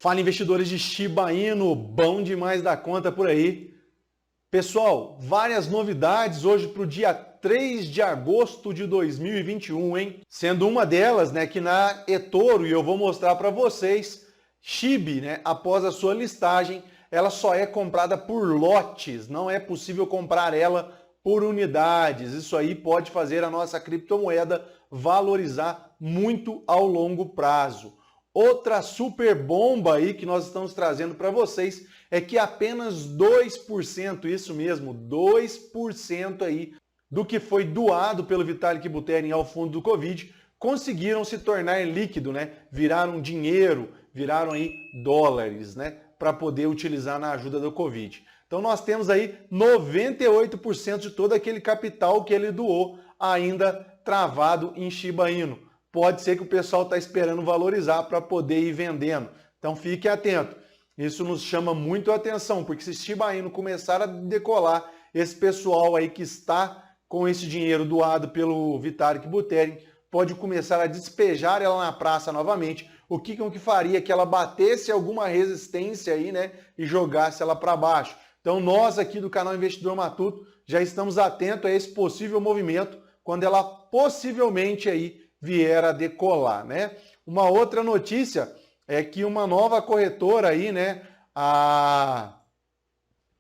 Fala, investidores de Shiba Inu, bom demais da conta por aí. Pessoal, várias novidades hoje para o dia 3 de agosto de 2021, hein? Sendo uma delas, né, que na eToro, e eu vou mostrar para vocês, SHIB, né, após a sua listagem, ela só é comprada por lotes, não é possível comprar ela por unidades. Isso aí pode fazer a nossa criptomoeda valorizar muito ao longo prazo. Outra super bomba aí que nós estamos trazendo para vocês é que apenas 2%, isso mesmo, 2% aí do que foi doado pelo Vitalik Buterin ao fundo do Covid conseguiram se tornar líquido, né? Viraram dinheiro, viraram aí dólares, né? Para poder utilizar na ajuda do Covid. Então nós temos aí 98% de todo aquele capital que ele doou ainda travado em Shiba Inu. Pode ser que o pessoal está esperando valorizar para poder ir vendendo. Então fique atento. Isso nos chama muito a atenção, porque se Shiba Inu começar a decolar, esse pessoal aí que está com esse dinheiro doado pelo Vitalik Buterin pode começar a despejar ela na praça novamente, o que faria que ela batesse alguma resistência aí, né, e jogasse ela para baixo. Então nós aqui do canal Investidor Matuto já estamos atentos a esse possível movimento quando ela possivelmente aí vier a decolar, né? Uma outra notícia é que uma nova corretora aí, né, a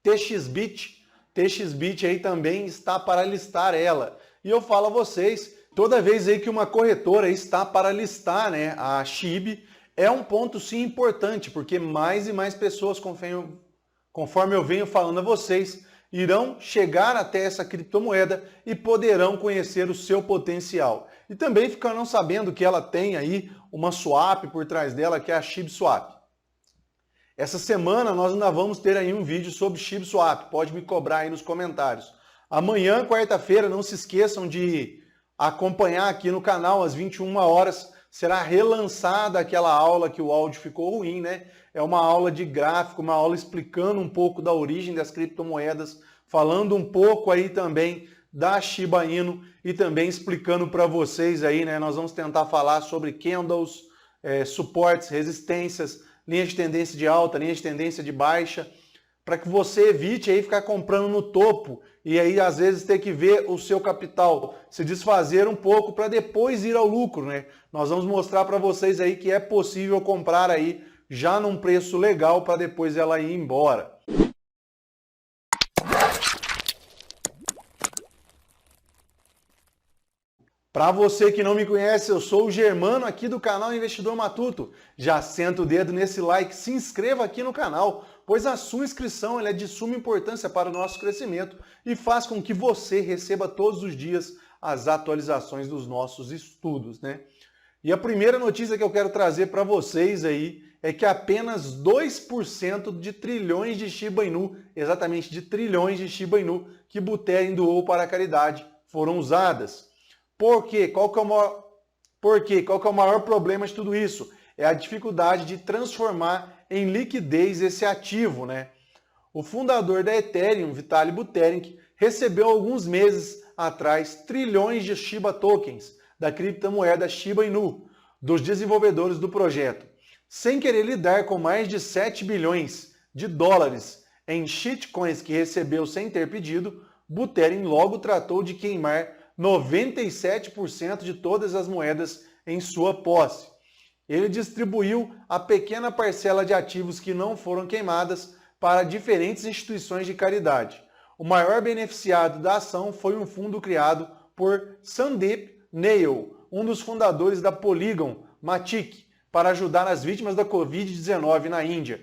TXBit aí também está para listar ela. E eu falo a vocês, toda vez aí que uma corretora está para listar, né, a SHIB, é um ponto sim importante, porque mais e mais pessoas, conforme eu venho falando a vocês, irão chegar até essa criptomoeda e poderão conhecer o seu potencial. E também ficarão sabendo que ela tem aí uma swap por trás dela, que é a ShibSwap. Essa semana nós ainda vamos ter aí um vídeo sobre ShibSwap, pode me cobrar aí nos comentários. Amanhã, quarta-feira, não se esqueçam de acompanhar aqui no canal, às 21 horas, será relançada aquela aula que o áudio ficou ruim, né? É uma aula de gráfico, uma aula explicando um pouco da origem das criptomoedas, falando um pouco aí também da Shiba Inu e também explicando para vocês aí, né? Nós vamos tentar falar sobre candles, suportes, resistências, linhas de tendência de alta, linhas de tendência de baixa, para que você evite aí ficar comprando no topo e aí às vezes ter que ver o seu capital se desfazer um pouco para depois ir ao lucro, né? Nós vamos mostrar para vocês aí que é possível comprar aí já num preço legal para depois ela ir embora. Para você que não me conhece, eu sou o Germano aqui do canal Investidor Matuto. Já senta o dedo nesse like, se inscreva aqui no canal, pois a sua inscrição é de suma importância para o nosso crescimento e faz com que você receba todos os dias as atualizações dos nossos estudos, né? E a primeira notícia que eu quero trazer para vocês aí é que apenas 2% de trilhões de Shiba Inu, exatamente de trilhões de Shiba Inu, que Buterin doou para a caridade, foram usadas. Por quê? Qual que é o maior problema de tudo isso? É a dificuldade de transformar em liquidez esse ativo, né? O fundador da Ethereum, Vitalik Buterin, recebeu alguns meses atrás trilhões de Shiba Tokens, da criptomoeda Shiba Inu, dos desenvolvedores do projeto. Sem querer lidar com mais de 7 bilhões de dólares em shitcoins que recebeu sem ter pedido, Buterin logo tratou de queimar 97% de todas as moedas em sua posse. Ele distribuiu a pequena parcela de ativos que não foram queimadas para diferentes instituições de caridade. O maior beneficiado da ação foi um fundo criado por Sandeep Nail, um dos fundadores da Polygon Matic, para ajudar as vítimas da Covid-19 na Índia.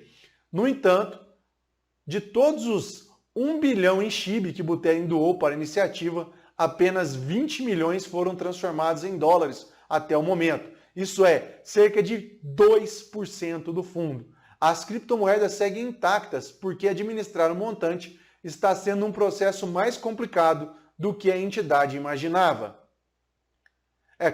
No entanto, de todos os 1 bilhão em SHIB que Buterin doou para a iniciativa, apenas 20 milhões foram transformados em dólares até o momento. Isso é, cerca de 2% do fundo. As criptomoedas seguem intactas porque administrar o montante está sendo um processo mais complicado do que a entidade imaginava.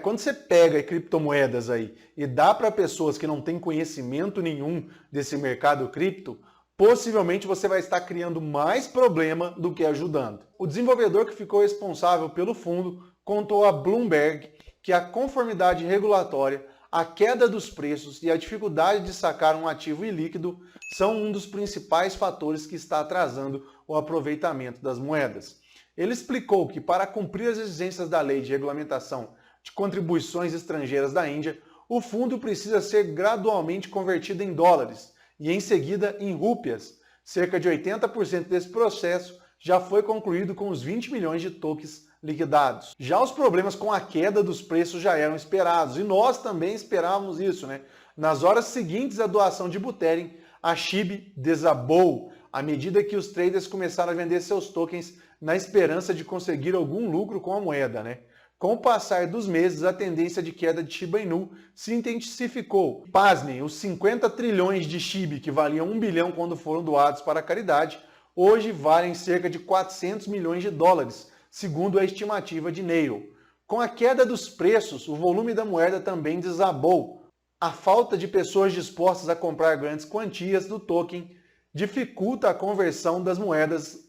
Quando você pega criptomoedas aí e dá para pessoas que não têm conhecimento nenhum desse mercado cripto, possivelmente você vai estar criando mais problema do que ajudando. O desenvolvedor que ficou responsável pelo fundo contou a Bloomberg que a conformidade regulatória a queda dos preços e a dificuldade de sacar um ativo ilíquido são um dos principais fatores que está atrasando o aproveitamento das moedas. Ele explicou que, para cumprir as exigências da Lei de Regulamentação de Contribuições Estrangeiras da Índia, o fundo precisa ser gradualmente convertido em dólares e, em seguida, em rúpias. Cerca de 80% desse processo já foi concluído com os 20 milhões de tokens liquidados. Já os problemas com a queda dos preços já eram esperados, e nós também esperávamos isso, né? Nas horas seguintes à doação de Buterin, a SHIB desabou à medida que os traders começaram a vender seus tokens na esperança de conseguir algum lucro com a moeda, né? Com o passar dos meses, a tendência de queda de Shiba Inu se intensificou. Pasmem, os 50 trilhões de SHIB, que valiam 1 bilhão quando foram doados para a caridade, hoje valem cerca de 400 milhões de dólares, segundo a estimativa de Neil. Com a queda dos preços, o volume da moeda também desabou. A falta de pessoas dispostas a comprar grandes quantias do token dificulta a conversão das moedas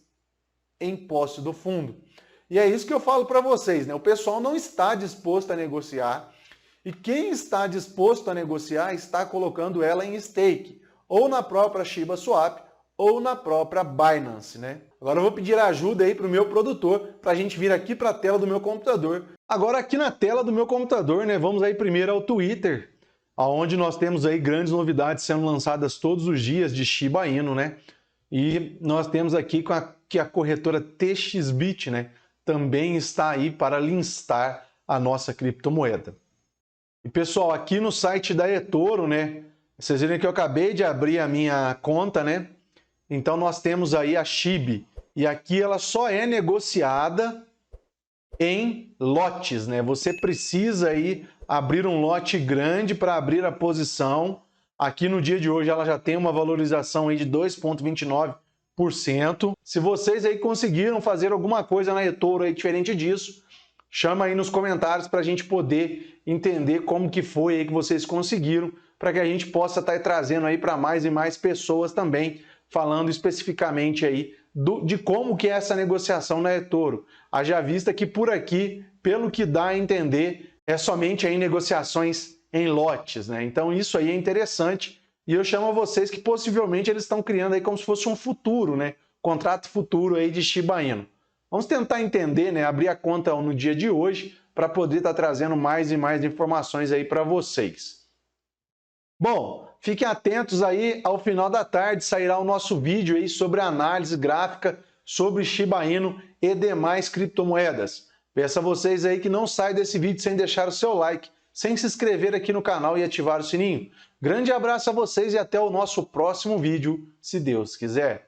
em posse do fundo. E é isso que eu falo para vocês, né? O pessoal não está disposto a negociar, e quem está disposto a negociar está colocando ela em stake, ou na própria Shiba Swap, ou na própria Binance, né? Agora eu vou pedir ajuda aí para o meu produtor, para a gente vir aqui para a tela do meu computador. Agora aqui na tela do meu computador, né? Vamos aí primeiro ao Twitter, onde nós temos aí grandes novidades sendo lançadas todos os dias de Shiba Inu, né? E nós temos aqui que a corretora TXBit, né? Também está aí para listar a nossa criptomoeda. E pessoal, aqui no site da eToro, né? Vocês viram que eu acabei de abrir a minha conta, né? Então nós temos aí a SHIB, e aqui ela só é negociada em lotes, né? Você precisa aí abrir um lote grande para abrir a posição. Aqui no dia de hoje ela já tem uma valorização aí de 2,29%. Se vocês aí conseguiram fazer alguma coisa na eToro aí diferente disso, chama aí nos comentários para a gente poder entender como que foi aí que vocês conseguiram, para que a gente possa estar trazendo aí para mais e mais pessoas também, falando especificamente aí de como que é essa negociação na eToro. Haja vista que por aqui, pelo que dá a entender, é somente aí negociações em lotes, né? Então isso aí é interessante, e eu chamo a vocês que possivelmente eles estão criando aí como se fosse um futuro, né? Contrato futuro aí de Shiba Inu. Vamos tentar entender, né? Abrir a conta no dia de hoje para poder estar trazendo mais e mais informações aí para vocês. Bom, fiquem atentos aí, ao final da tarde sairá o nosso vídeo aí sobre a análise gráfica sobre Shiba Inu e demais criptomoedas. Peço a vocês aí que não saiam desse vídeo sem deixar o seu like, sem se inscrever aqui no canal e ativar o sininho. Grande abraço a vocês e até o nosso próximo vídeo, se Deus quiser.